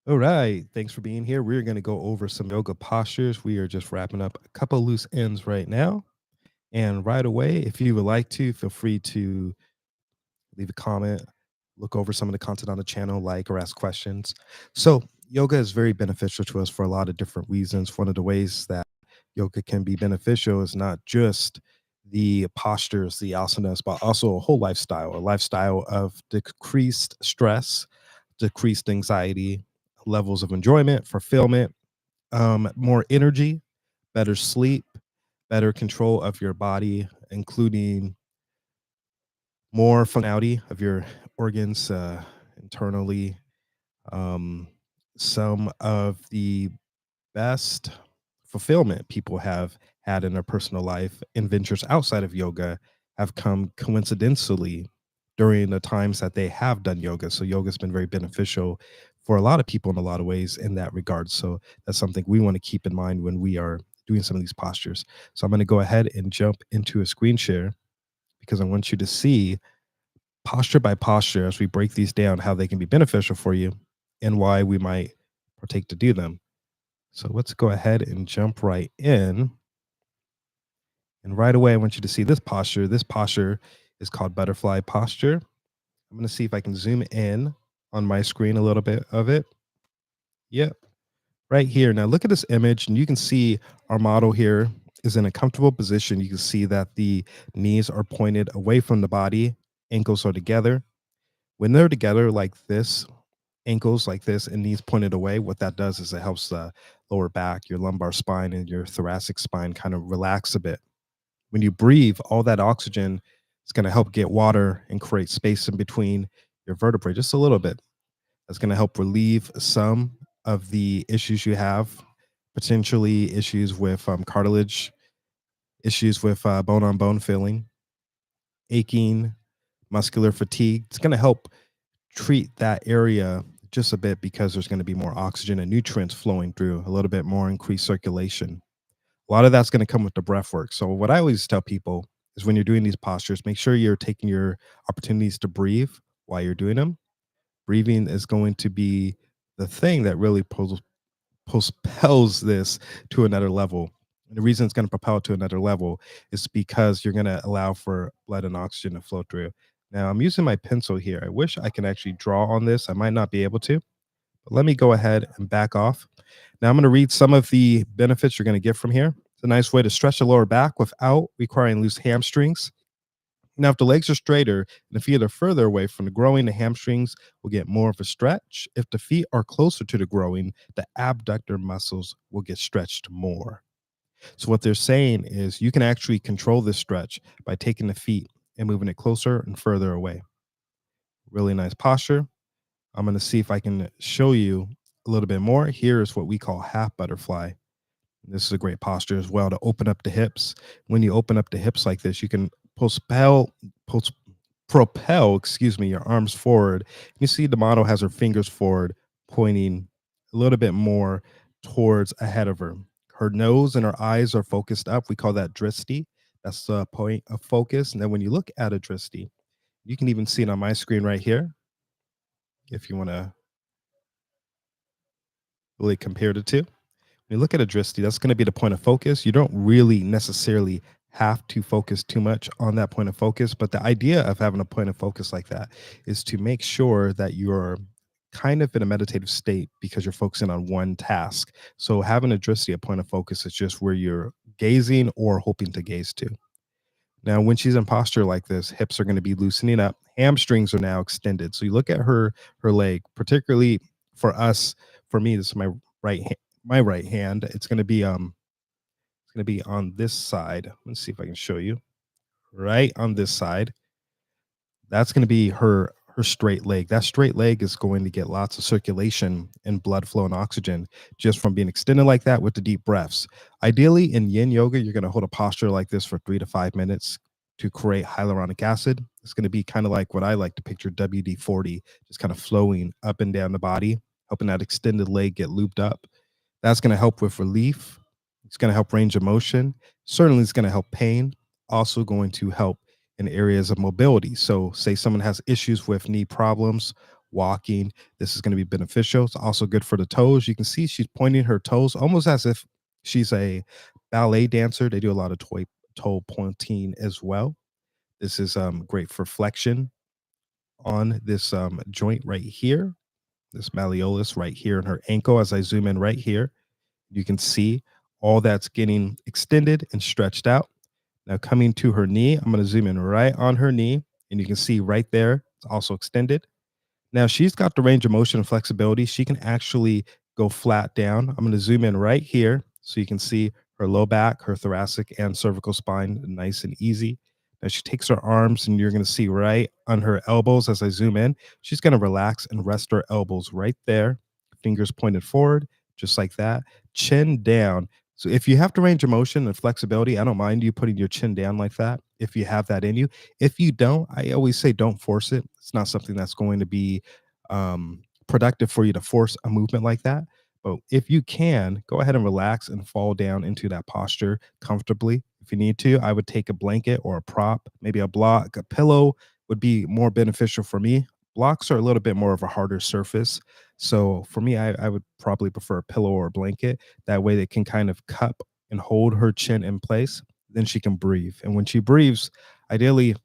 All right. Thanks for being here. We're going to go over some yoga postures. We are just wrapping up a couple loose ends right now. And right away, if you would like to, feel free to leave a comment, look over some of the content on the channel, like or ask questions. So, yoga is very beneficial to us for a lot of different reasons. One of the ways that yoga can be beneficial is not just the postures, the asanas, but also a whole lifestyle, a lifestyle of decreased stress, decreased anxiety, levels of enjoyment, fulfillment, more energy, better sleep, better control of your body, including more functionality of your organs internally. Um, some of the best fulfillment people have had in their personal life in ventures outside of yoga have come coincidentally during the times that they have done yoga. So yoga's been very beneficial for a lot of people in a lot of ways in that regard. So that's something we want to keep in mind when we are doing some of these postures. So I'm going to go ahead and jump into a screen share because I want you to see posture by posture as we break these down, how they can be beneficial for you and why we might partake to do them. So let's go ahead and jump right in. And right away, I want you to see this posture. This posture is called butterfly posture. I'm going to see if I can zoom in on my screen a little bit of it. Yep, right here. Now look at this image, and you can see our model here is in a comfortable position. You can see that the knees are pointed away from the body, ankles are together. When they're together like this, ankles like this and knees pointed away, what that does is it helps the lower back, your lumbar spine, and your thoracic spine kind of relax a bit. When you breathe, all that oxygen is going to help get water and create space in between your vertebrae just a little bit. That's going to help relieve some of the issues you have, potentially issues with cartilage, issues with bone on bone filling, aching, muscular fatigue. It's going to help treat that area just a bit because there's going to be more oxygen and nutrients flowing through, a little bit more increased circulation. A lot of that's going to come with the breath work. So, what I always tell people is when you're doing these postures, make sure you're taking your opportunities to breathe while you're doing them. Breathing is going to be the thing that really propels this to another level. And the reason it's going to propel to another level is because you're going to allow for blood and oxygen to flow through. Now, I'm using my pencil here. I wish I can actually draw on this. I might not be able to, but let me go ahead and back off. Now, I'm going to read some of the benefits you're going to get from here. It's a nice way to stretch the lower back without requiring loose hamstrings. Now, if the legs are straighter and the feet are further away from the growing, the hamstrings will get more of a stretch. If the feet are closer to the growing, the abductor muscles will get stretched more. So, what they're saying is you can actually control this stretch by taking the feet and moving it closer and further away. Really nice posture. I'm going to see if I can show you a little bit more. Here is what we call half butterfly. This is a great posture as well to open up the hips. When you open up the hips like this, you can propel, pos- propel, excuse me, your arms forward. You see the model has her fingers forward, pointing a little bit more towards ahead of her. Her nose and her eyes are focused up. We call that dristi. That's the point of focus. And then when you look at a dristi, you can even see it on my screen right here. If you want to really compare the two. When you look at a drishti, that's going to be the point of focus. You don't really necessarily have to focus too much on that point of focus, but the idea of having a point of focus like that is to make sure that you're kind of in a meditative state because you're focusing on one task. So having a drishti, a point of focus, is just where you're gazing or hoping to gaze to. Now, when she's in posture like this, hips are going to be loosening up, hamstrings are now extended. So you look at her leg, particularly for us, for me, this is my right hand. It's going to be on this side. Let's see if I can show you. Right on this side. That's going to be her straight leg. That straight leg is going to get lots of circulation and blood flow and oxygen just from being extended like that with the deep breaths. Ideally, in Yin Yoga, you're going to hold a posture like this for 3 to 5 minutes to create hyaluronic acid. It's going to be kind of like what I like to picture WD-40, just kind of flowing up and down the body, helping that extended leg get looped up. That's going to help with relief. It's going to help range of motion. Certainly, it's going to help pain. Also, going to help in areas of mobility. So, say someone has issues with knee problems, walking, this is going to be beneficial. It's also good for the toes. You can see she's pointing her toes almost as if she's a ballet dancer. They do a lot of toe pointing as well. This is great for flexion on this joint right here, this malleolus right here in her ankle. As I zoom in right here, you can see all that's getting extended and stretched out. Now coming to her knee, I'm going to zoom in right on her knee, and you can see right there, it's also extended. Now she's got the range of motion and flexibility. She can actually go flat down. I'm going to zoom in right here so you can see her low back, her thoracic and cervical spine, nice and easy. Now she takes her arms, and you're going to see right on her elbows as I zoom in, she's going to relax and rest her elbows right there. Fingers pointed forward, just like that. Chin down. So if you have the range of motion and flexibility, I don't mind you putting your chin down like that if you have that in you. If you don't, I always say don't force it. It's not something that's going to be productive for you to force a movement like that. But if you can, go ahead and relax and fall down into that posture comfortably. If you need to, I would take a blanket or a prop, maybe a block, a pillow would be more beneficial for me. Blocks are a little bit more of a harder surface. So for me, I would probably prefer a pillow or a blanket. That way they can kind of cup and hold her chin in place. Then she can breathe. And when she breathes, ideally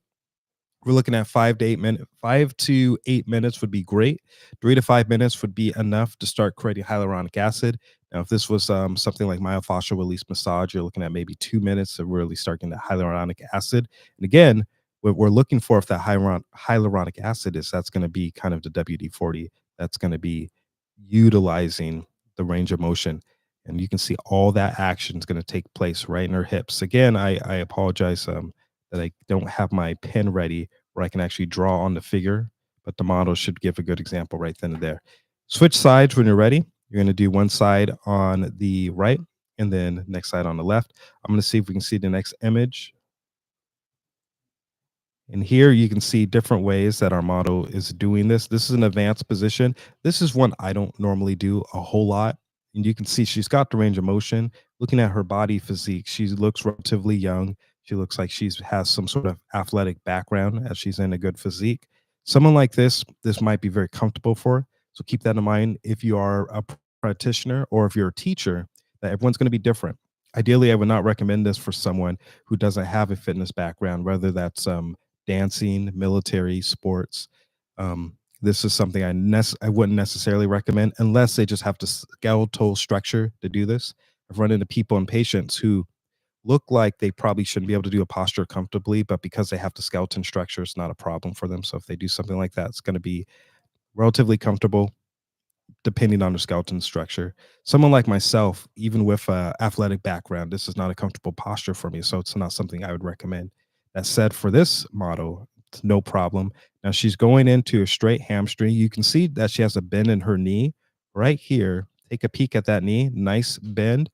we're looking at 5 to 8 minutes. 5 to 8 minutes would be great. 3 to 5 minutes would be enough to start creating hyaluronic acid. Now, if this was something like myofascial release massage, you're looking at maybe 2 minutes to really start getting that hyaluronic acid. And again, what we're looking for, if that hyaluronic acid is, that's going to be kind of the WD-40. That's going to be utilizing the range of motion. And you can see all that action is going to take place right in her hips. Again, I apologize that I don't have my pen ready where I can actually draw on the figure, but the model should give a good example right then and there. Switch sides when you're ready. You're going to do one side on the right and then next side on the left. I'm going to see if we can see the next image. And here you can see different ways that our model is doing this. This is an advanced position. This is one I don't normally do a whole lot. And you can see she's got the range of motion. Looking at her body physique, she looks relatively young. She looks like she's has some sort of athletic background as she's in a good physique. Someone like this might be very comfortable for her. So keep that in mind if you are a practitioner or if you're a teacher, that everyone's going to be different. Ideally, I would not recommend this for someone who doesn't have a fitness background, whether that's dancing, military, sports. This is something I wouldn't necessarily recommend unless they just have the skeletal structure to do this. I've run into people and patients who look like they probably shouldn't be able to do a posture comfortably, but because they have the skeleton structure, it's not a problem for them. So if they do something like that, it's going to be relatively comfortable depending on their skeleton structure. Someone like myself, even with a athletic background, this is not a comfortable posture for me, so it's not something I would recommend. That said, for this model, it's no problem. Now she's going into a straight hamstring. You can see that she has a bend in her knee right here. Take a peek at that knee, nice bend.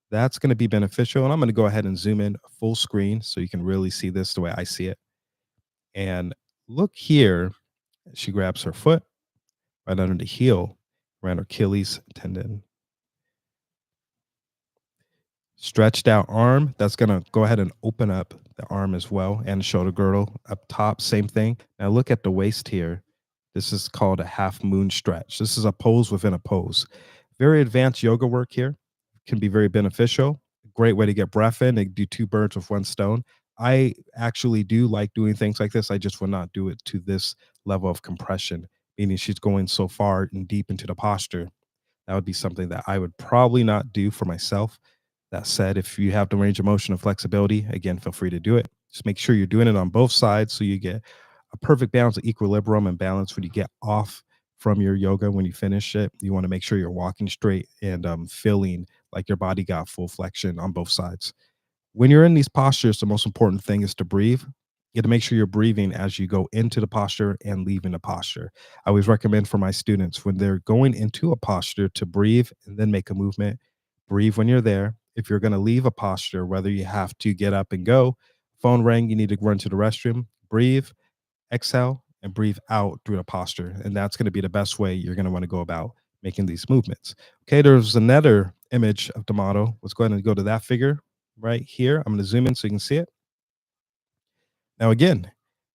That's going to be beneficial. And I'm going to go ahead and zoom in full screen so you can really see this the way I see it. And look here, she grabs her foot right under the heel, around her Achilles tendon. Stretched out arm, that's gonna go ahead and open up the arm as well, and shoulder girdle up top, same thing. Now look at the waist here. This is called a half moon stretch. This is a pose within a pose. Very advanced yoga work here. Can be very beneficial. Great way to get breath in and do two birds with one stone. I actually do like doing things like this. I just would not do it to this level of compression, meaning she's going so far and deep into the posture. That would be something that I would probably not do for myself. That said, if you have the range of motion and flexibility, again, feel free to do it. Just make sure you're doing it on both sides so you get a perfect balance of equilibrium and balance when you get off from your yoga. When you finish it, you want to make sure you're walking straight and feeling like your body got full flexion on both sides. When you're in these postures, the most important thing is to breathe. You have to make sure you're breathing as you go into the posture and leaving the posture. I always recommend for my students when they're going into a posture to breathe and then make a movement. Breathe when you're there. If you're going to leave a posture, whether you have to get up and go, phone rang, you need to run to the restroom, breathe, exhale, and breathe out through the posture. And that's going to be the best way you're going to want to go about making these movements. Okay, there's another image of the model. Let's go ahead and go to that figure right here. I'm going to zoom in so you can see it. Now, again,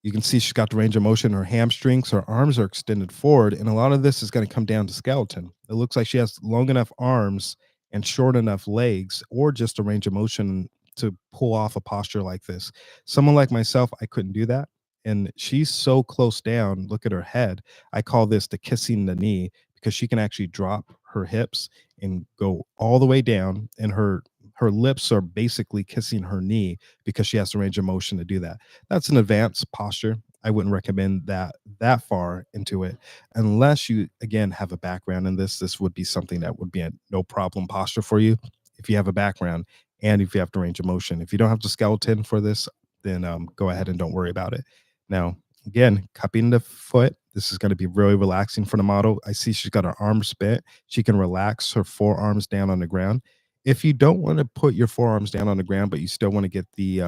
You can see she's got the range of motion. Her hamstrings, her arms are extended forward, and a lot of this is going to come down to skeleton. It looks like she has long enough arms and short enough legs, or just a range of motion to pull off a posture like this. Someone like myself, I couldn't do that. And she's so close down. Look at her head. I call this the kissing the knee because she can actually drop her hips and go all the way down, and her lips are basically kissing her knee because she has the range of motion to do that. That's an advanced posture. I wouldn't recommend that far into it unless you again have a background in this. This would be something that would be a no problem posture for you if you have a background and if you have the range of motion. If you don't have the skeleton for this, then go ahead and don't worry about it. Now, again, cupping the foot. This is going to be really relaxing for the model. I see she's got her arms bent. She can relax her forearms down on the ground. If you don't want to put your forearms down on the ground, but you still want to get the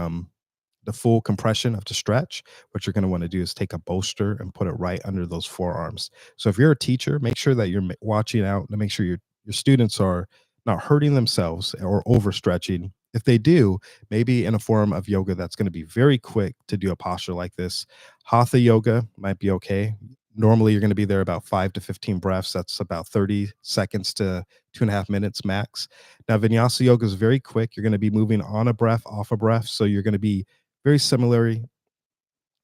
full compression of the stretch, what you're going to want to do is take a bolster and put it right under those forearms. So if you're a teacher, make sure that you're watching out to make sure your students are not hurting themselves or overstretching. If they do, maybe in a form of yoga that's going to be very quick to do a posture like this. Hatha yoga might be okay. Normally, you're going to be there about 5 to 15 breaths. That's about 30 seconds to 2.5 minutes max. Now, Vinyasa yoga is very quick. You're going to be moving on a breath, off a breath. So you're going to be very similarly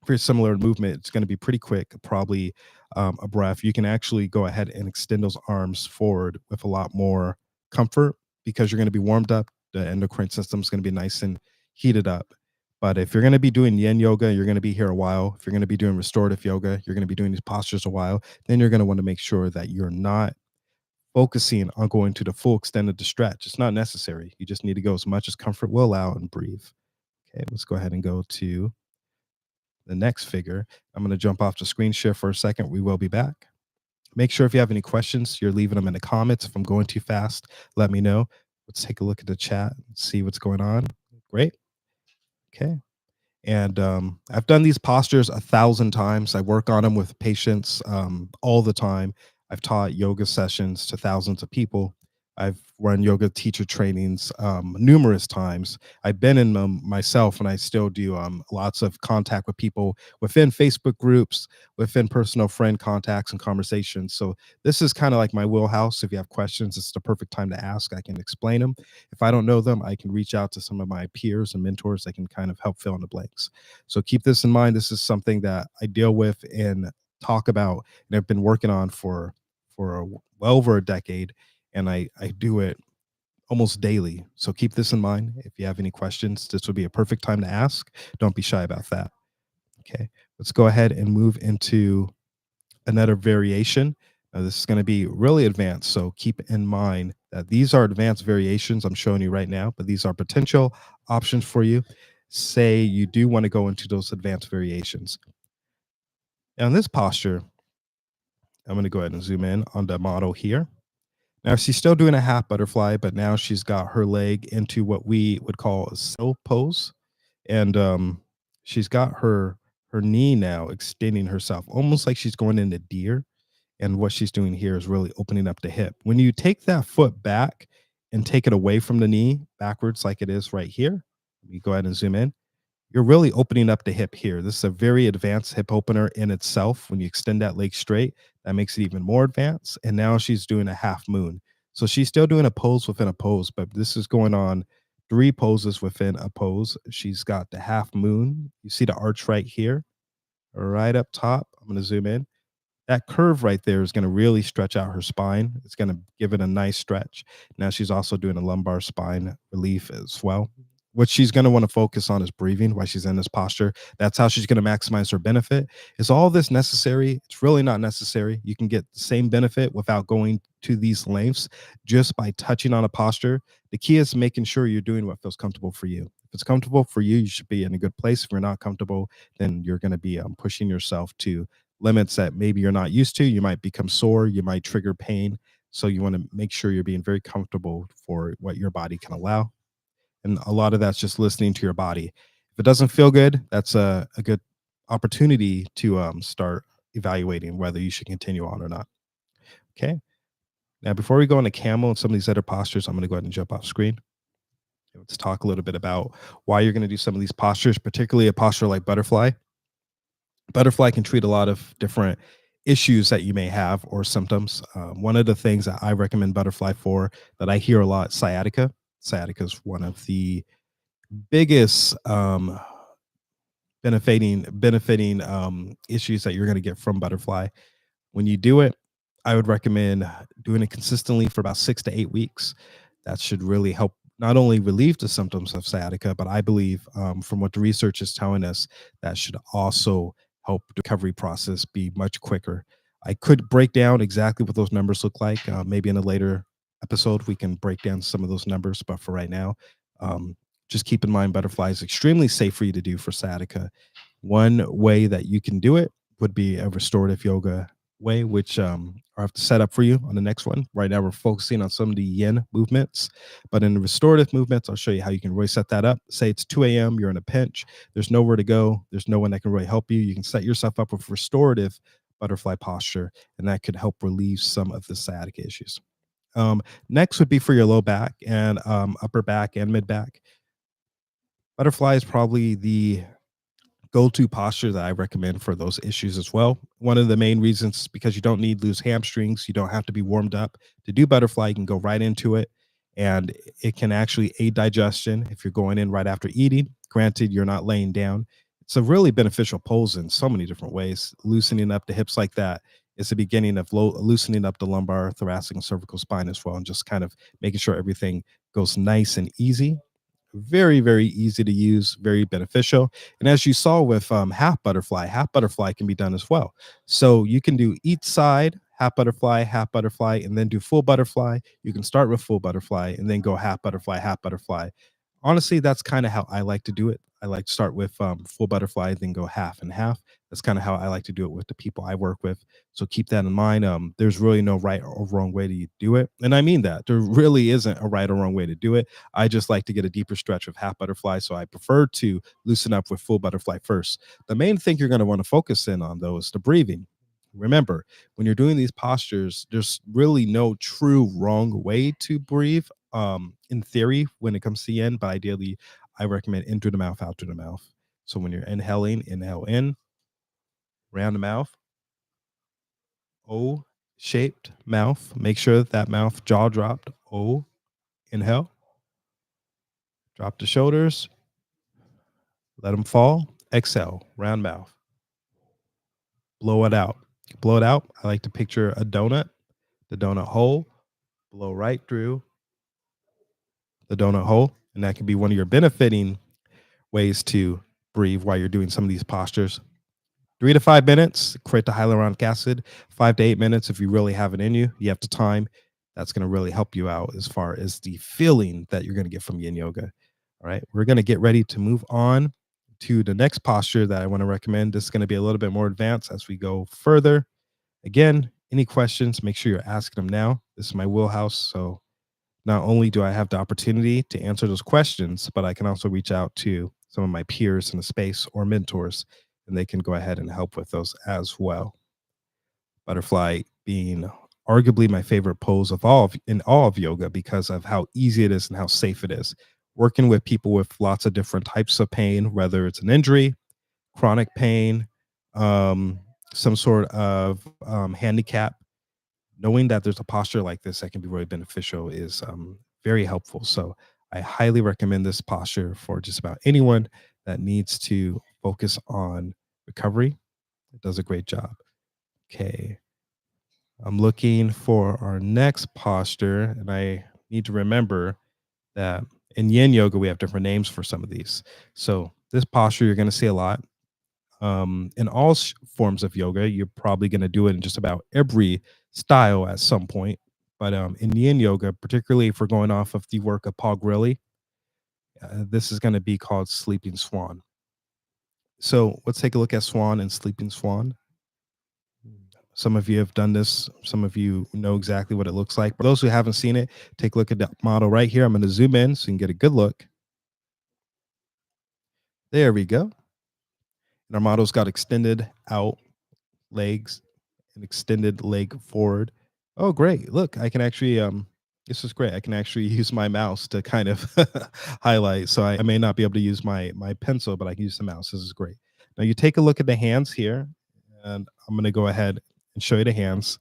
very similar movement. It's going to be pretty quick, probably a breath. You can actually go ahead and extend those arms forward with a lot more comfort because you're going to be warmed up. The endocrine system is going to be nice and heated up. But if you're going to be doing yin yoga, you're going to be here a while. If you're going to be doing restorative yoga, you're going to be doing these postures a while. Then you're going to want to make sure that you're not focusing on going to the full extent of the stretch. It's not necessary. You just need to go as much as comfort will allow and breathe. Okay, let's go ahead and go to the next figure. I'm going to jump off the screen share for a second. We will be back. Make sure if you have any questions, you're leaving them in the comments. If I'm going too fast, let me know. Let's take a look at the chat and see what's going on. Great. Okay. And I've done these postures 1,000 times. I work on them with patients all the time. I've taught yoga sessions to thousands of people. I've run yoga teacher trainings numerous times. I've been in them myself, and I still do lots of contact with people within Facebook groups, within personal friend contacts and conversations. So this is kind of like my wheelhouse. If you have questions, it's the perfect time to ask. I can explain them. If I don't know them, I can reach out to some of my peers and mentors that can kind of help fill in the blanks. So keep this in mind. This is something that I deal with and talk about, and I've been working on for well over a decade, and I do it almost daily. So keep this in mind. If you have any questions, this would be a perfect time to ask. Don't be shy about that. Okay, let's go ahead and move into another variation. Now, this is going to be really advanced, so keep in mind that these are advanced variations I'm showing you right now, but these are potential options for you. Say you do want to go into those advanced variations. Now, in this posture, I'm going to go ahead and zoom in on the model here. Now, she's still doing a half butterfly, but now she's got her leg into what we would call a saddle pose. And she's got her knee now extending herself, almost like she's going into deer. And what she's doing here is really opening up the hip. When you take that foot back and take it away from the knee backwards, like it is right here, you go ahead and zoom in. You're really opening up the hip here. This is a very advanced hip opener in itself. When you extend that leg straight, that makes it even more advanced. And now she's doing a half moon. So she's still doing a pose within a pose, but this is going on 3 poses within a pose. She's got the half moon. You see the arch right here, right up top. I'm going to zoom in. That curve right there is going to really stretch out her spine. It's going to give it a nice stretch. Now she's also doing a lumbar spine relief as well. What she's going to want to focus on is breathing while she's in this posture. That's how she's going to maximize her benefit. Is all this necessary? It's really not necessary. You can get the same benefit without going to these lengths just by touching on a posture. The key is making sure you're doing what feels comfortable for you. If it's comfortable for you, you should be in a good place. If you're not comfortable, then you're going to be pushing yourself to limits that maybe you're not used to. You might become sore, you might trigger pain. So you want to make sure you're being very comfortable for what your body can allow. And a lot of that's just listening to your body. If it doesn't feel good, that's a good opportunity to start evaluating whether you should continue on or not. Okay. Now, before we go into camel and some of these other postures, I'm going to go ahead and jump off screen. Let's talk a little bit about why you're going to do some of these postures, particularly a posture like butterfly. Butterfly can treat a lot of different issues that you may have or symptoms. One of the things that I recommend butterfly for that I hear a lot, sciatica. Sciatica is one of the biggest benefiting issues that you're going to get from butterfly. When you do it, I would recommend doing it consistently for about 6 to 8 weeks. That should really help not only relieve the symptoms of sciatica, but I believe from what the research is telling us, that should also help the recovery process be much quicker. I could break down exactly what those numbers look like. Maybe in a later episode, we can break down some of those numbers. But for right now, um, just keep in mind butterfly is extremely safe for you to do for sciatica. One way that you can do it would be a restorative yoga way, which I have to set up for you on the next one. Right now, we're focusing on some of the yin movements, but in the restorative movements, I'll show you how you can really set that up. Say it's 2 a.m., you're in a pinch, there's nowhere to go, there's no one that can really help you. You can set yourself up with restorative butterfly posture, and that could help relieve some of the sciatica issues. Next would be for your low back and upper back and mid back. Butterfly is probably the go-to posture that I recommend for those issues as well. One of the main reasons is because you don't need loose hamstrings. You don't have to be warmed up to do butterfly. You can go right into it, and it can actually aid digestion if you're going in right after eating. Granted, you're not laying down. It's a really beneficial pose in so many different ways. Loosening up the hips like that is the beginning of loosening up the lumbar, thoracic, and cervical spine as well, and just kind of making sure everything goes nice and easy. Very, very easy to use, very beneficial. And as you saw with half butterfly can be done as well. So you can do each side, half butterfly, and then do full butterfly. You can start with full butterfly and then go half butterfly, half butterfly. Honestly, that's kind of how I like to do it. I like to start with full butterfly, then go half and half. That's kind of how I like to do it with the people I work with. So keep that in mind. There's really no right or wrong way to do it. And I mean that. There really isn't a right or wrong way to do it. I just like to get a deeper stretch of half butterfly. So I prefer to loosen up with full butterfly first. The main thing you're going to want to focus in on, though, is the breathing. Remember, when you're doing these postures, there's really no true wrong way to breathe. In theory, when it comes to yin, but ideally, I recommend in through the mouth, out through the mouth. So when you're inhaling, inhale in, round the mouth, O shaped mouth. Make sure that mouth jaw dropped. O, inhale, drop the shoulders, let them fall. Exhale, round mouth. Blow it out. Blow it out. I like to picture a donut, the donut hole, blow right through the donut hole. And that can be one of your benefiting ways to breathe while you're doing some of these postures. 3 to 5 minutes, create the hyaluronic acid. 5 to 8 minutes, if you really have it in you, you have the time. That's going to really help you out as far as the feeling that you're going to get from yin yoga. All right, we're going to get ready to move on to the next posture that I want to recommend. This is going to be a little bit more advanced as we go further. Again, any questions, make sure you're asking them now. This is my wheelhouse. So not only do I have the opportunity to answer those questions, but I can also reach out to some of my peers in the space or mentors, and they can go ahead and help with those as well. Butterfly being arguably my favorite pose of in all of yoga because of how easy it is and how safe it is. Working with people with lots of different types of pain, whether it's an injury, chronic pain, um, some sort of handicap, knowing that there's a posture like this that can be really beneficial is very helpful. So I highly recommend this posture for just about anyone that needs to focus on recovery. It does a great job. Okay. I'm looking for our next posture, and I need to remember that in yin yoga, we have different names for some of these. So this posture you're going to see a lot in all forms of yoga. You're probably going to do it in just about every style at some point. But in yin yoga, particularly if we're going off of the work of Paul Grilly, this is going to be called Sleeping Swan. So let's take a look at Swan and Sleeping Swan. Some of you have done this. Some of you know exactly what it looks like. For those who haven't seen it, take a look at the model right here. I'm going to zoom in so you can get a good look. There we go. And our model's got extended out legs, an extended leg forward. Oh, great. Look, I can actually this is great. I can actually use my mouse to kind of highlight. So I may not be able to use my pencil, but I can use the mouse. This is great. Now you take a look at the hands here, and I'm going to go ahead and show you the hands.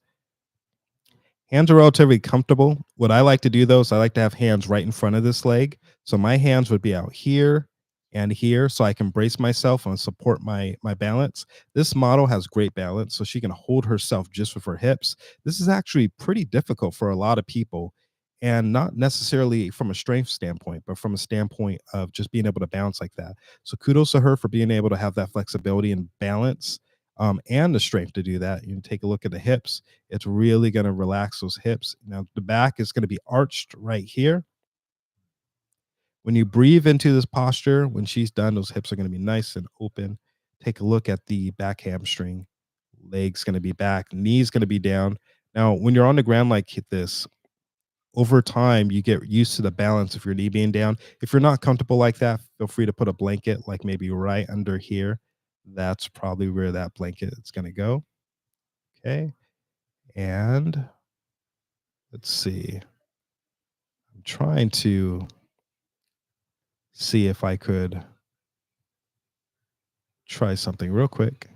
Hands are relatively comfortable. What I like to do though is I like to have hands right in front of this leg. So my hands would be out here and here so I can brace myself and support my balance. This model has great balance, so she can hold herself just with her hips. This is actually pretty difficult for a lot of people, and not necessarily from a strength standpoint, but from a standpoint of just being able to balance like that. So kudos to her for being able to have that flexibility and balance, and the strength to do that. You can take a look at the hips. It's really going to relax those hips. Now, the back is going to be arched right here. When you breathe into this posture, when she's done, those hips are going to be nice and open. Take a look at the back hamstring. Legs going to be back, knees going to be down. Now, when you're on the ground like this, over time, you get used to the balance of your knee being down. If you're not comfortable like that, feel free to put a blanket, like maybe right under here. That's probably where that blanket is going to go. Okay. And let's see. I'm trying to see if I could try something real quick.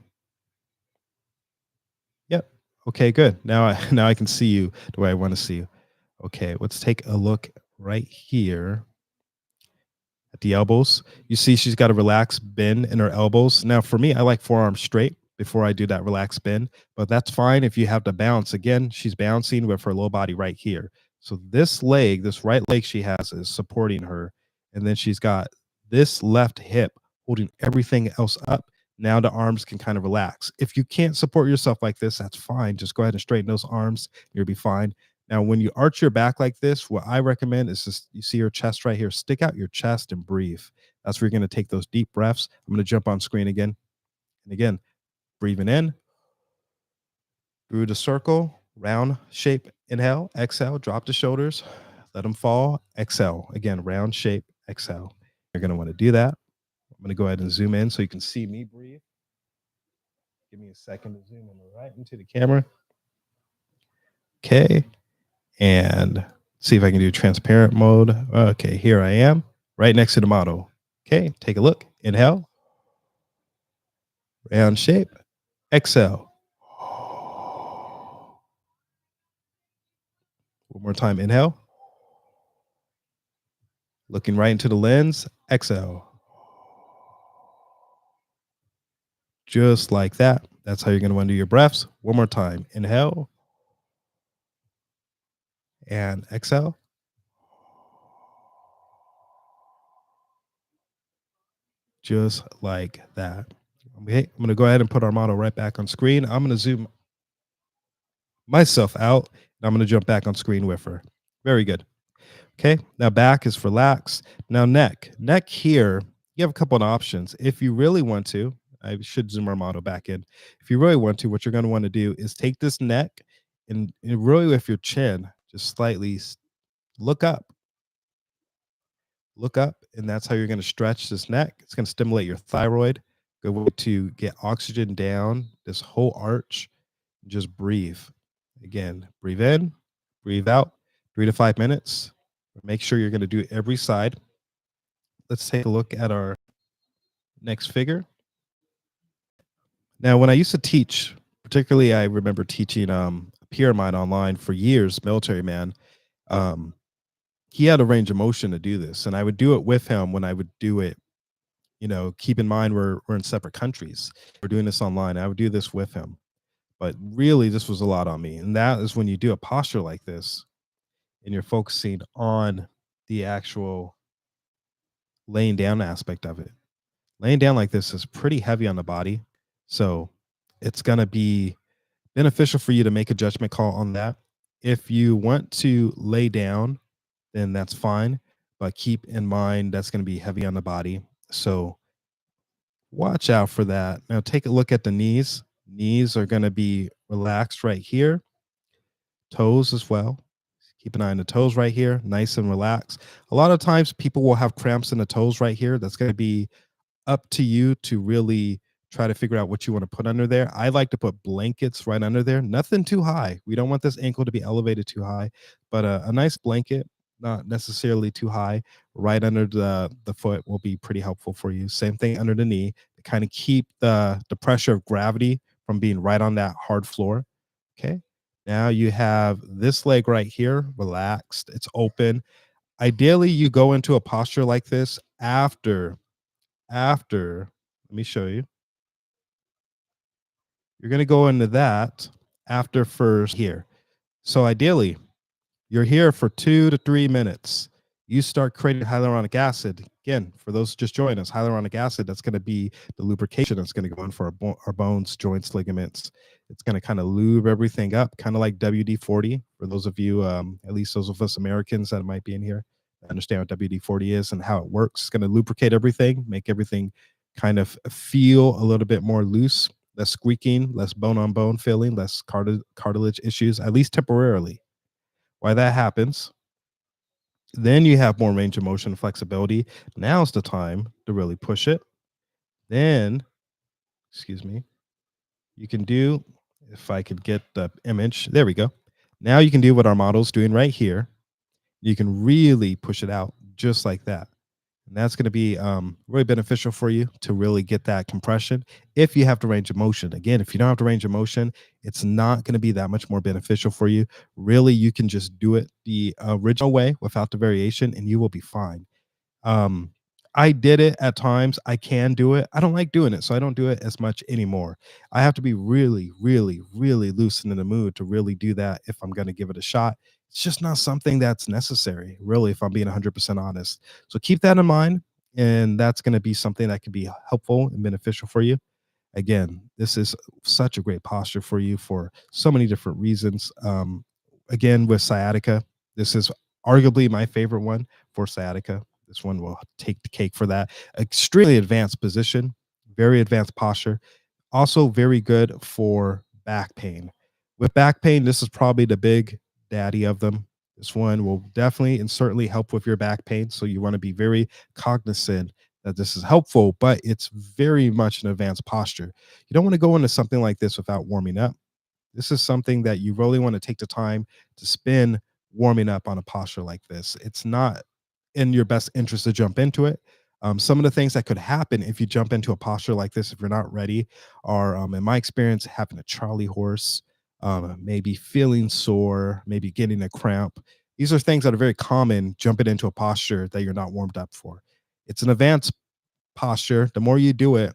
Yep. Okay, good. Now I can see you the way I want to see you. Okay, let's take a look right here at the elbows. You see she's got a relaxed bend in her elbows. Now for me, I like forearms straight before I do that relaxed bend, but that's fine if you have to bounce. Again, she's bouncing with her low body right here. So this leg, this right leg she has is supporting her, and then she's got this left hip holding everything else up. Now the arms can kind of relax. If you can't support yourself like this, that's fine. Just go ahead and straighten those arms. You'll be fine. Now, when you arch your back like this, what I recommend is just you see your chest right here, stick out your chest and breathe. That's where you're going to take those deep breaths. I'm going to jump on screen again. And again, breathing in through the circle, round shape, inhale, exhale, drop the shoulders, let them fall, exhale. Again, round shape, exhale. You're going to want to do that. I'm going to go ahead and zoom in so you can see me breathe. Give me a second to zoom in right into the camera. Okay. And see if I can do transparent mode. Okay, here I am, right next to the model. Okay, take a look. Inhale, round shape. Exhale. One more time. Inhale. Looking right into the lens. Exhale. Just like that. That's how you're going to want to do your breaths. One more time. Inhale and exhale. Just like that. Okay, I'm going to go ahead and put our model right back on screen. I'm going to zoom myself out, and I'm going to jump back on screen with her. Very good. Okay, now back is relaxed. Now neck. Neck here, you have a couple of options. If you really want to, I should zoom our model back in. If you really want to, what you're going to want to do is take this neck and really with your chin, just slightly look up. Look up, and that's how you're going to stretch this neck. It's going to stimulate your thyroid. Good way to get oxygen down this whole arch. Just breathe. Again, breathe in, breathe out, 3 to 5 minutes. Make sure you're going to do every side. Let's take a look at our next figure. Now, when I used to teach, particularly I remember teaching a peer of mine online for years, military man. He had a range of motion to do this, and I would do it with him when I would do it. Keep in mind we're in separate countries. We're doing this online. I would do this with him, but really this was a lot on me. And that is when you do a posture like this and you're focusing on the actual laying down aspect of it. Laying down like this is pretty heavy on the body. So it's going to be beneficial for you to make a judgment call on that. If you want to lay down, then that's fine. But keep in mind that's going to be heavy on the body. So watch out for that. Now take a look at the knees. Knees are going to be relaxed right here. Toes as well. Keep an eye on the toes right here, nice and relaxed. A lot of times people will have cramps in the toes right here. That's going to be up to you to really try to figure out what you want to put under there. I like to put blankets right under there. Nothing too high. We don't want this ankle to be elevated too high, but a nice blanket, not necessarily too high, right under the foot will be pretty helpful for you. Same thing under the knee to kind of keep the pressure of gravity from being right on that hard floor. Okay. Now you have this leg right here relaxed, it's open. Ideally, you go into a posture like this after let me show you. You're going to go into that after first here. So ideally, you're here for 2 to 3 minutes. You start creating hyaluronic acid. Again, for those just joining us, hyaluronic acid, that's going to be the lubrication that's going to go in for our bones, joints, ligaments. It's going to kind of lube everything up, kind of like WD-40. For those of you, at least those of us Americans that might be in here, understand what WD-40 is and how it works. It's going to lubricate everything, make everything kind of feel a little bit more loose, less squeaking, less bone on bone feeling, less cartilage issues, at least temporarily. Why that happens, then you have more range of motion and flexibility. Now's the time to really push it. Then, excuse me, you can do, if I could get the image, there we go. Now you can do what our model's doing right here. You can really push it out just like that. And that's going to be really beneficial for you to really get that compression. If you have the range of motion, again, if you don't have the range of motion, it's not going to be that much more beneficial for you. Really, you can just do it the original way without the variation, and you will be fine. Um, I did it at times. I can do it. I don't like doing it, so I don't do it as much anymore. I have to be really, really, really loose and in the mood to really do that if I'm going to give it a shot. It's just not something that's necessary, really, if I'm being 100% honest. So keep that in mind, and that's going to be something that can be helpful and beneficial for you. Again, this is such a great posture for you for so many different reasons. Again, with sciatica, this is arguably my favorite one for sciatica. This one will take the cake for that. Extremely advanced position, very advanced posture. Also, very good for back pain. With back pain, this is probably the big daddy of them. This one will definitely and certainly help with your back pain. So, you want to be very cognizant that this is helpful, but it's very much an advanced posture. You don't want to go into something like this without warming up. This is something that you really want to take the time to spend warming up on a posture like this. It's not in your best interest to jump into it. Some of the things that could happen if you jump into a posture like this, if you're not ready, are, in my experience, having a Charlie horse, maybe feeling sore, maybe getting a cramp. These are things that are very common jumping into a posture that you're not warmed up for. It's an advanced posture. The more you do it,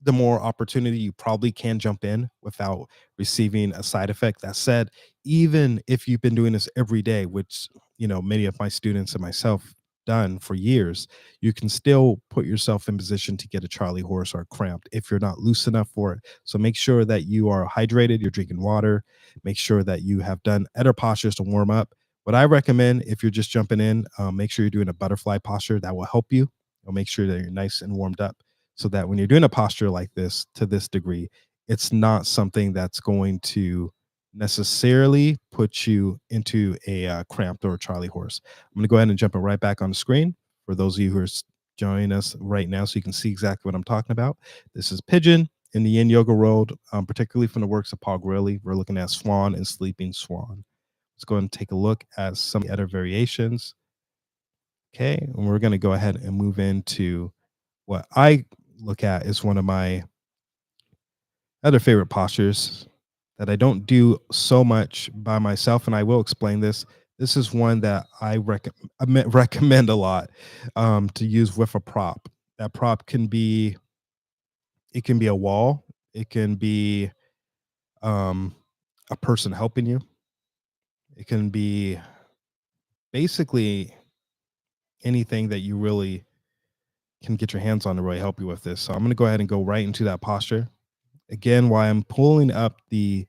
the more opportunity you probably can jump in without receiving a side effect. That said, even if you've been doing this every day, which many of my students and myself done for years, you can still put yourself in position to get a Charlie horse or cramped if you're not loose enough for it. So make sure that you are hydrated, you're drinking water, make sure that you have done other postures to warm up. What I recommend if you're just jumping in, make sure you're doing a butterfly posture. That will help you. It'll make sure that you're nice and warmed up so that when you're doing a posture like this to this degree, it's not something that's going to necessarily put you into a cramped or a Charlie horse. I'm going to go ahead and jump it right back on the screen for those of you who are joining us right now so you can see exactly what I'm talking about. This is Pigeon in the Yin Yoga world, particularly from the works of Paul Grilly. We're looking at Swan and Sleeping Swan. Let's go ahead and take a look at some other variations. Okay, and we're going to go ahead and move into what I look at is one of my other favorite postures that I don't do so much by myself, and I will explain this. This is one that I recommend a lot to use with a prop. That prop can be it can be a wall, it can be um, a person helping you, it can be basically anything that you really can get your hands on to really help you with this. So I'm going to go ahead and go right into that posture. Again, while I'm pulling up the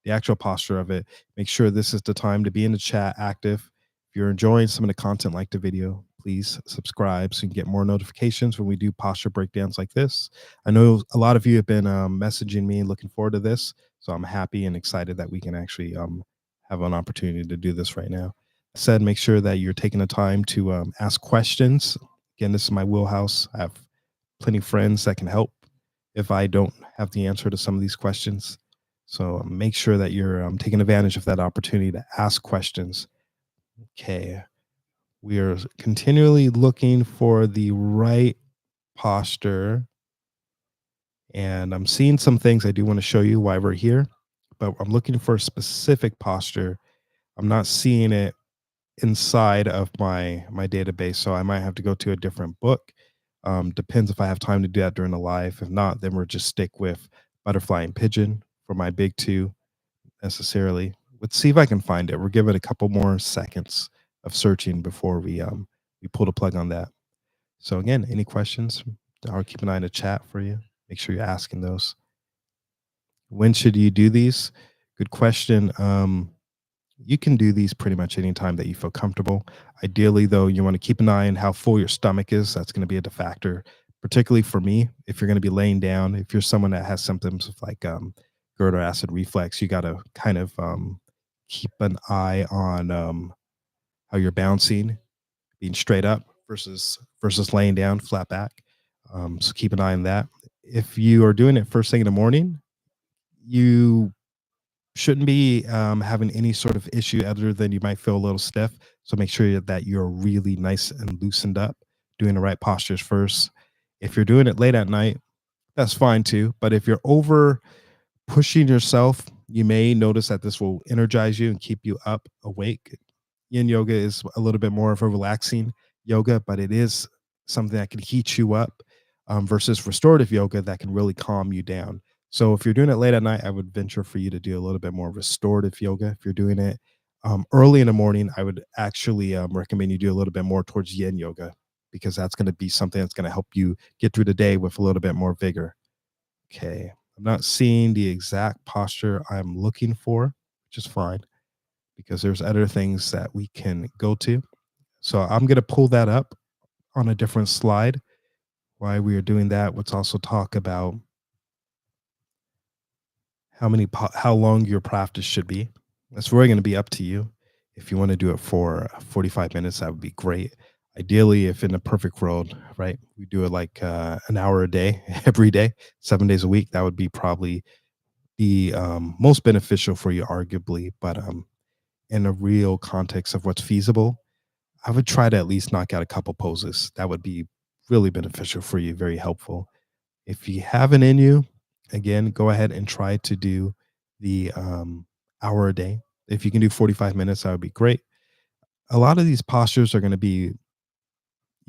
actual posture of it, make sure this is the time to be in the chat active. If you're enjoying some of the content like the video, please subscribe so you can get more notifications when we do posture breakdowns like this. I know a lot of you have been messaging me and looking forward to this, so I'm happy and excited that we can actually have an opportunity to do this right now. I said, make sure that you're taking the time to ask questions. Again, this is my wheelhouse. I have plenty of friends that can help if I don't have the answer to some of these questions. So make sure that you're taking advantage of that opportunity to ask questions. Okay. We are continually looking for the right posture And I'm seeing some things I do want to show you why we're here, but I'm looking for a specific posture. I'm not seeing it inside of my database, so I might have to go to a different book. Depends if I have time to do that during the live. If not, then we'll just stick with butterfly and pigeon for my big two necessarily. Let's see if I can find it. We'll give it a couple more seconds of searching before we pull the plug on that. So again, any questions? I'll keep an eye on the chat for you. Make sure you're asking those. When should you do these? Good question. You can do these pretty much anytime that you feel comfortable. Ideally, though, you want to keep an eye on how full your stomach is. That's going to be a factor, particularly for me. If you're going to be laying down, if you're someone that has symptoms of like GERD or acid reflux, you got to kind of keep an eye on how you're bouncing, being straight up versus laying down flat back. So keep an eye on that. If you are doing it first thing in the morning, you shouldn't be having any sort of issue other than you might feel a little stiff. So make sure that you're really nice and loosened up, doing the right postures first. If you're doing it late at night, that's fine too. But if you're over pushing yourself, you may notice that this will energize you and keep you up awake. Yin yoga is a little bit more of a relaxing yoga, but it is something that can heat you up versus restorative yoga that can really calm you down. So if you're doing it late at night, I would venture for you to do a little bit more restorative yoga. If you're doing it early in the morning, I would actually recommend you do a little bit more towards yin yoga because that's going to be something that's going to help you get through the day with a little bit more vigor. Okay. I'm not seeing the exact posture I'm looking for, which is fine because there's other things that we can go to. So I'm going to pull that up on a different slide. While we are doing that, let's also talk about how long your practice should be. That's really going to be up to you. If you want to do it for 45 minutes, that would be great. Ideally, if in a perfect world, right, we do it like an hour a day, every day, 7 days a week, that would be probably the most beneficial for you, arguably. But in a real context of what's feasible, I would try to at least knock out a couple poses. That would be really beneficial for you, very helpful. If you have it in you, again, go ahead and try to do the hour a day. If you can do 45 minutes, that would be great. A lot of these postures are going to be,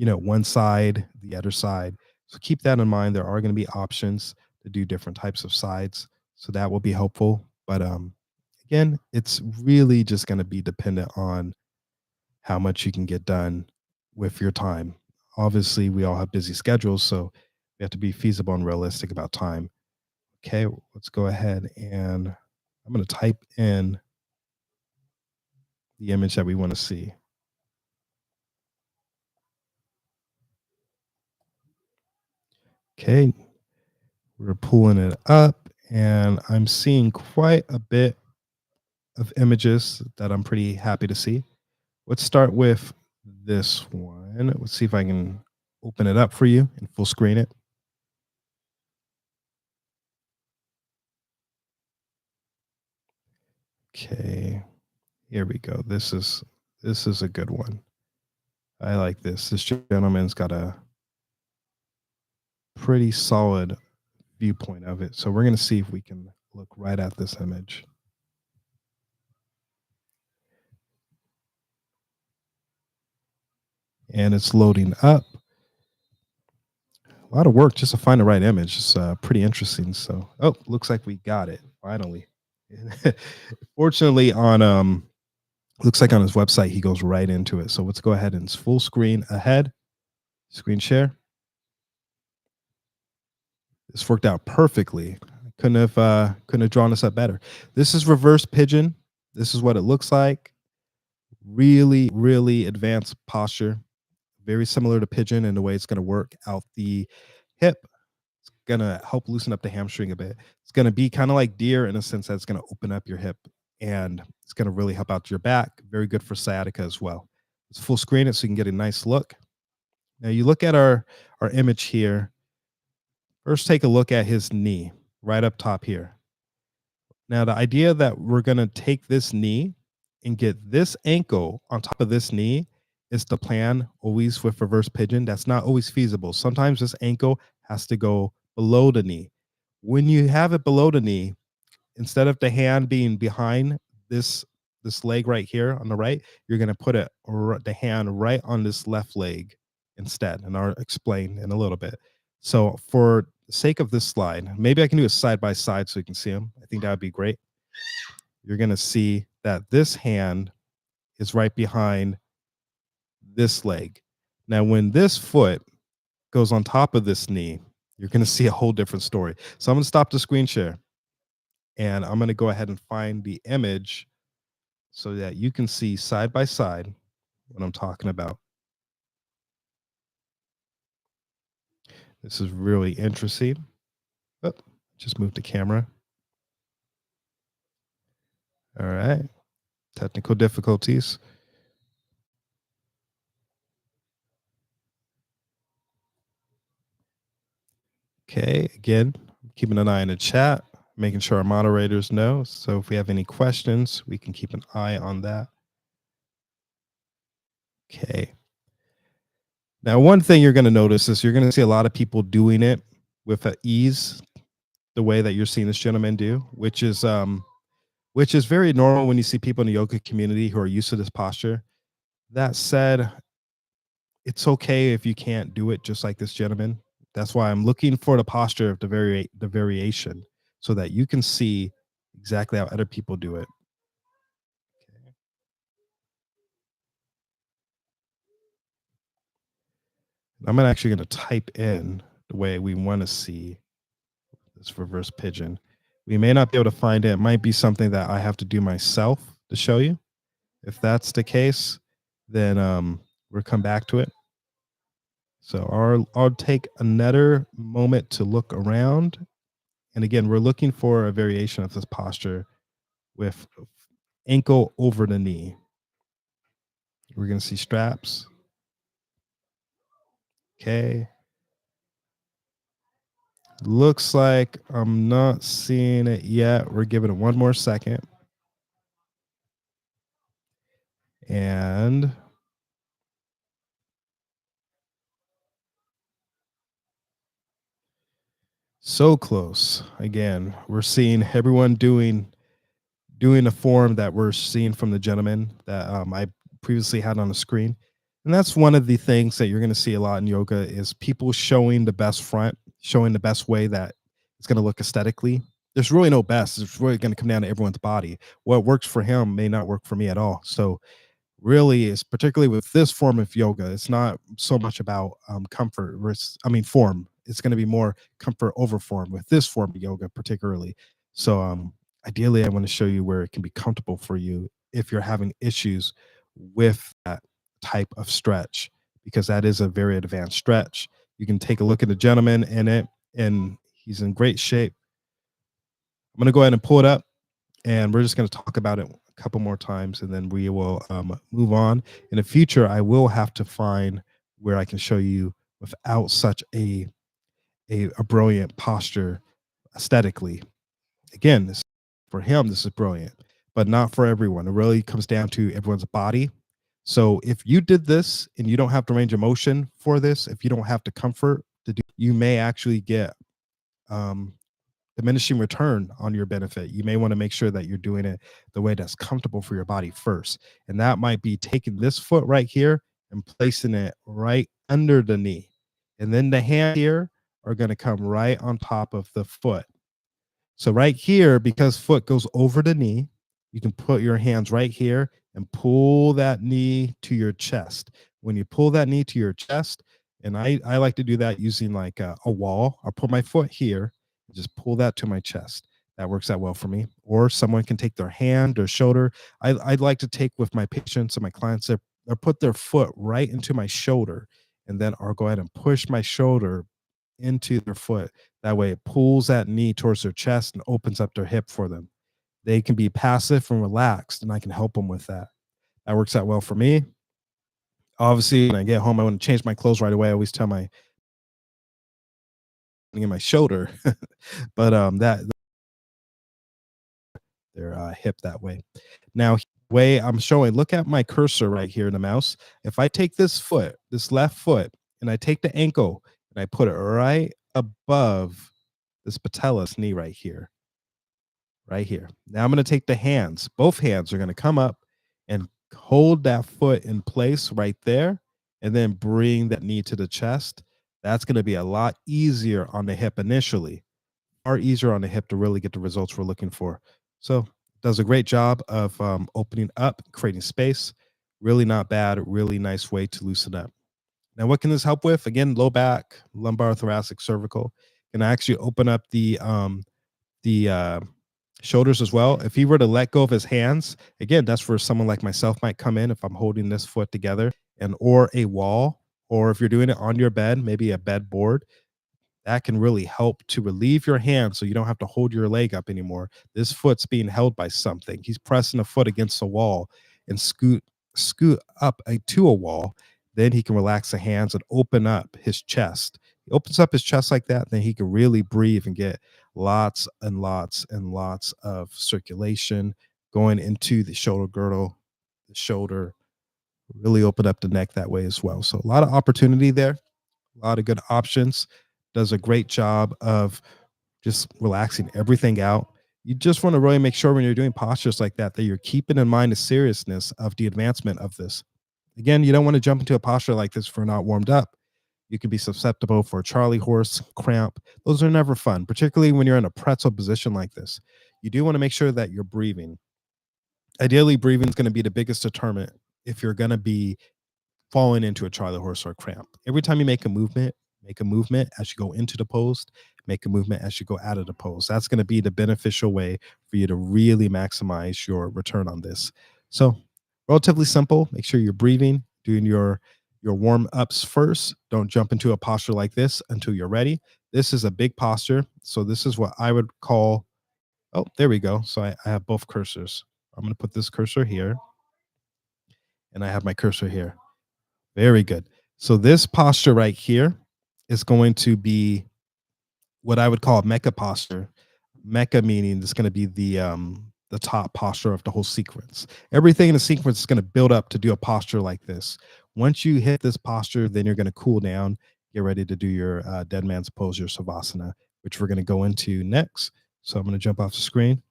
one side, the other side. So keep that in mind. There are going to be options to do different types of sides. So that will be helpful. But again, it's really just going to be dependent on how much you can get done with your time. Obviously, we all have busy schedules, so we have to be feasible and realistic about time. Okay, let's go ahead and I'm going to type in the image that we want to see. Okay, we're pulling it up and I'm seeing quite a bit of images that I'm pretty happy to see. Let's start with this one. Let's see if I can open it up for you and full screen it. Okay, here we go. This is a good one. I like this. This gentleman's got a pretty solid viewpoint of it. So we're going to see if we can look right at this image. And it's loading up. A lot of work just to find the right image. It's pretty interesting. So, oh, looks like we got it finally. Fortunately, on looks like on his website he goes right into it. So let's go ahead and full screen ahead, screen share. This worked out perfectly. Couldn't have drawn this up better. This is reverse pigeon. This is what it looks like. Really, really advanced posture. Very similar to pigeon in the way it's going to work out the hip. It's going to help loosen up the hamstring a bit. It's going to be kind of like deer in a sense that it's going to open up your hip and it's going to really help out your back. Very good for sciatica as well. Let's full screen it so you can get a nice look. Now you look at our image here. First, take a look at his knee right up top here. Now, the idea that we're going to take this knee and get this ankle on top of this knee is the plan always with reverse pigeon. That's not always feasible. Sometimes this ankle has to go below the knee. When you have it below the knee, instead of the hand being behind this this leg right here on the right, you're going to put the hand right on this left leg instead, and I'll explain in a little bit. So for the sake of this slide, maybe I can do a side by side so you can see them. I think that would be great. You're going to see that this hand is right behind this leg. Now, when this foot goes on top of this knee, you're going to see a whole different story. So I'm going to stop the screen share and I'm going to go ahead and find the image so that you can see side by side what I'm talking about. This is really interesting. Oh, just moved the camera. All right. Technical difficulties. Okay. Again, keeping an eye on the chat, making sure our moderators know. So if we have any questions, we can keep an eye on that. Okay. Now, one thing you're going to notice is you're going to see a lot of people doing it with ease, the way that you're seeing this gentleman do, which is very normal when you see people in the yoga community who are used to this posture. That said, it's okay if you can't do it just like this gentleman. That's why I'm looking for the posture of the variation so that you can see exactly how other people do it. Okay. I'm actually going to type in the way we want to see this reverse pigeon. We may not be able to find it. It might be something that I have to do myself to show you. If that's the case, then we'll come back to it. So I'll take another moment to look around. And again, we're looking for a variation of this posture with ankle over the knee. We're going to see straps. Okay. Looks like I'm not seeing it yet. We're giving it one more second. And so close. Again, we're seeing everyone doing a form that we're seeing from the gentleman that I previously had on the screen. And that's one of the things that you're going to see a lot in yoga is people showing the best front, showing the best way that it's going to look aesthetically. There's really no best. It's really going to come down to everyone's body. What works for him may not work for me at all. So really is particularly with this form of yoga, it's not so much about comfort form. It's going to be more comfort over form with this form of yoga particularly. So ideally I want to show you where it can be comfortable for you if you're having issues with that type of stretch, because that is a very advanced stretch. You can take a look at the gentleman in it and he's in great shape. I'm going to go ahead and pull it up and we're just going to talk about it a couple more times and then we will move on. In the future, I will have to find where I can show you without such a brilliant posture aesthetically. Again, for him, this is brilliant, but not for everyone. It really comes down to everyone's body. So if you did this and you don't have the range of motion for this, if you don't have the comfort to do, you may actually get um, diminishing return on your benefit. You may want to make sure that you're doing it the way that's comfortable for your body first. And that might be taking this foot right here and placing it right under the knee. And then the hand here are going to come right on top of the foot. So right here, because foot goes over the knee, you can put your hands right here and pull that knee to your chest. When you pull that knee to your chest, and I like to do that using like a wall. I'll put my foot here and just pull that to my chest. That works out well for me. Or someone can take their hand or shoulder. I'd like to take with my patients and my clients, they'll put their foot right into my shoulder. And then I'll go ahead and push my shoulder into their foot. That way it pulls that knee towards their chest and opens up their hip for them. They can be passive and relaxed, and I can help them with that. That works out well for me. Obviously, when I get home, I want to change my clothes right away. I always tell my in my shoulder, but that their hip that way. Now, way I'm showing, look at my cursor right here in the mouse. If I take this foot, this left foot, and I take the ankle and I put it right above this patella, this knee right here, right here. Now I'm going to take the hands. Both hands are going to come up and hold that foot in place right there, and then bring that knee to the chest. That's going to be a lot easier on the hip initially, far easier on the hip to really get the results we're looking for. So it does a great job of opening up, creating space. Really not bad. Really nice way to loosen up. Now, what can this help with? Again, low back, lumbar, thoracic, cervical. Can actually open up the shoulders as well. If he were to let go of his hands, again, that's where someone like myself might come in if I'm holding this foot together, and or a wall, or if you're doing it on your bed, maybe a bed board, that can really help to relieve your hand so you don't have to hold your leg up anymore. This foot's being held by something. He's pressing a foot against a wall and scoot up to a wall. Then he can relax the hands and open up his chest. He opens up his chest like that, then he can really breathe and get lots and lots and lots of circulation going into the shoulder girdle, the shoulder, really open up the neck that way as well. So a lot of opportunity there, a lot of good options. Does a great job of just relaxing everything out. You just want to really make sure when you're doing postures like that you're keeping in mind the seriousness of the advancement of this. Again, you don't want to jump into a posture like this if you're not warmed up. You can be susceptible for a Charlie horse, cramp. Those are never fun, particularly when you're in a pretzel position like this. You do want to make sure that you're breathing. Ideally, breathing is going to be the biggest determinant if you're going to be falling into a Charlie horse or a cramp. Every time you make a movement as you go into the pose, make a movement as you go out of the pose. That's going to be the beneficial way for you to really maximize your return on this. So, relatively simple. Make sure you're breathing, doing your warm ups first. Don't jump into a posture like this until you're ready. This is a big posture. So, this is what I would call, oh, there we go. So, I have both cursors. I'm going to put this cursor here, and I have my cursor here. Very good. So this posture right here is going to be what I would call a Mecha posture. Mecha meaning it's going to be the top posture of the whole sequence. Everything in the sequence is going to build up to do a posture like this. Once you hit this posture, then you're going to cool down, get ready to do your dead man's pose, your Savasana, which we're going to go into next. So I'm going to jump off the screen.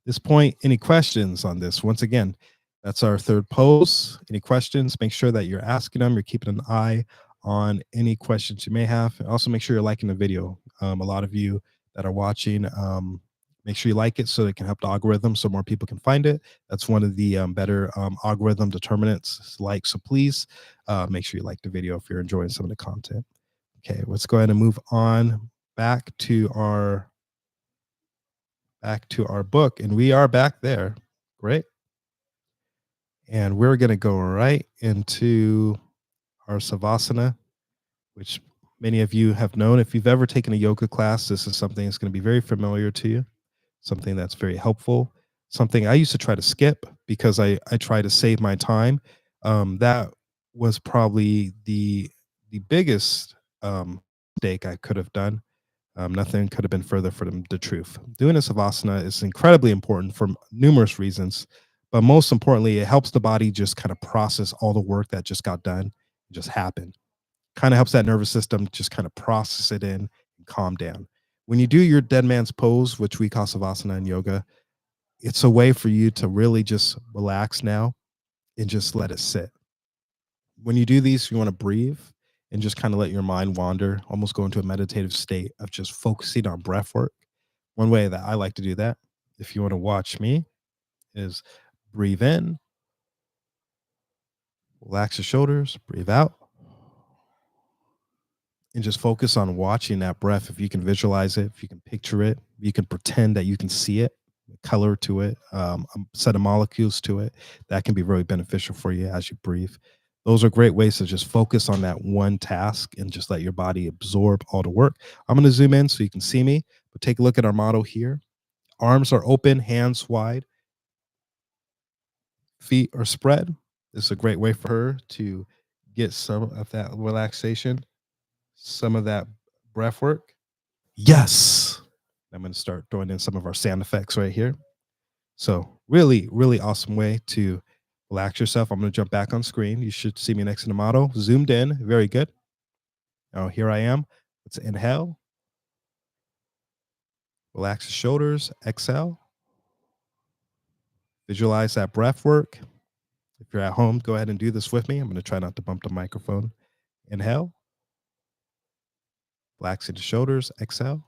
This point, any questions on this? Once again, that's our third pose. Any questions? Make sure that you're asking them. You're keeping an eye on any questions you may have. Also, make sure you're liking the video. A lot of you that are watching, make sure you like it so it can help the algorithm so more people can find it. That's one of the better algorithm determinants, like. So please make sure you like the video if you're enjoying some of the content. Okay, let's go ahead and move on back to our book, and we are back there. Great. And we're going to go right into our Savasana, which many of you have known. If you've ever taken a yoga class, this is something that's going to be very familiar to you, something that's very helpful, something I used to try to skip because I try to save my time. That was probably the biggest mistake I could have done. Nothing could have been further from the truth. Doing a savasana is incredibly important for numerous reasons, but most importantly, it helps the body just kind of process all the work that just got done, just happened. Kind of helps that nervous system just kind of process it in and calm down. When you do your dead man's pose, which we call savasana in yoga, it's a way for you to really just relax now and just let it sit. When you do these, you want to breathe and just kind of let your mind wander, almost go into a meditative state of just focusing on breath work. One way that I like to do that, if you want to watch me, is breathe in, relax your shoulders, breathe out, and just focus on watching that breath. If you can visualize it, if you can picture it, you can pretend that you can see it, color to it, a set of molecules to it. That can be really beneficial for you as you breathe. Those are great ways to just focus on that one task and just let your body absorb all the work. I'm going to zoom in so you can see me, but take a look at our model here. Arms are open, hands wide, feet are spread. This is a great way for her to get some of that relaxation, some of that breath work. Yes. I'm going to start throwing in some of our sound effects right here. So really, really awesome way to relax yourself. I'm going to jump back on screen. You should see me next to the model. Zoomed in. Very good. Now here I am. Let's inhale. Relax the shoulders. Exhale. Visualize that breath work. If you're at home, go ahead and do this with me. I'm going to try not to bump the microphone. Inhale. Relaxing the shoulders. Exhale.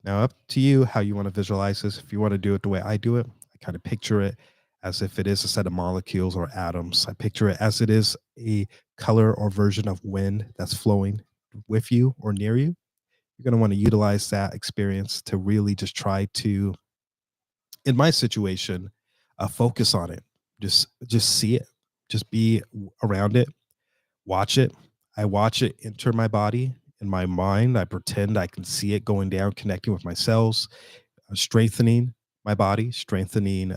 Now, up to you how you want to visualize this. If you want to do it the way I do it, I kind of picture it as if it is a set of molecules or atoms. I picture it as it is a color or version of wind that's flowing with you or near you. You're going to want to utilize that experience to really just try to, in my situation, focus on it. Just see it. Just be around it. Watch it. I watch it enter my body. In my mind, I pretend I can see it going down, connecting with my cells, strengthening my body, strengthening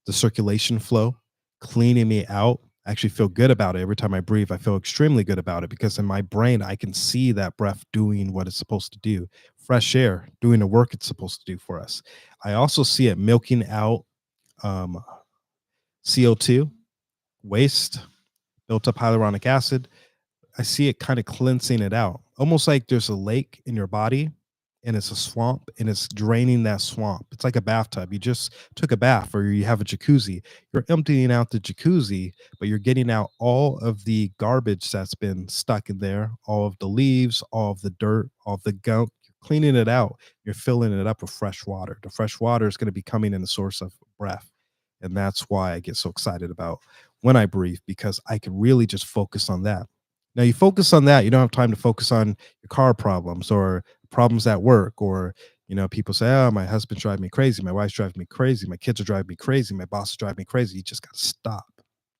the circulation flow, cleaning me out. I actually feel good about it every time I breathe. I feel extremely good about it because in my brain, I can see that breath doing what it's supposed to do. Fresh air doing the work it's supposed to do for us. I also see it milking out um, CO2, waste, built up hyaluronic acid. I see it kind of cleansing it out, almost like there's a lake in your body and it's a swamp and it's draining that swamp. It's like a bathtub. You just took a bath or you have a jacuzzi. You're emptying out the jacuzzi, but you're getting out all of the garbage that's been stuck in there, all of the leaves, all of the dirt, all of the gunk. You're cleaning it out. You're filling it up with fresh water. The fresh water is going to be coming in the source of breath. And that's why I get so excited about when I breathe because I can really just focus on that. Now you focus on that, you don't have time to focus on your car problems or problems at work or people say, "Oh, my husband's driving me crazy, my wife's driving me crazy, my kids are driving me crazy, my boss is driving me crazy." You just got to stop.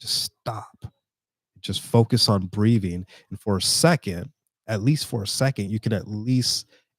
Just stop. Just focus on breathing and for a second, at least for a second, you can at least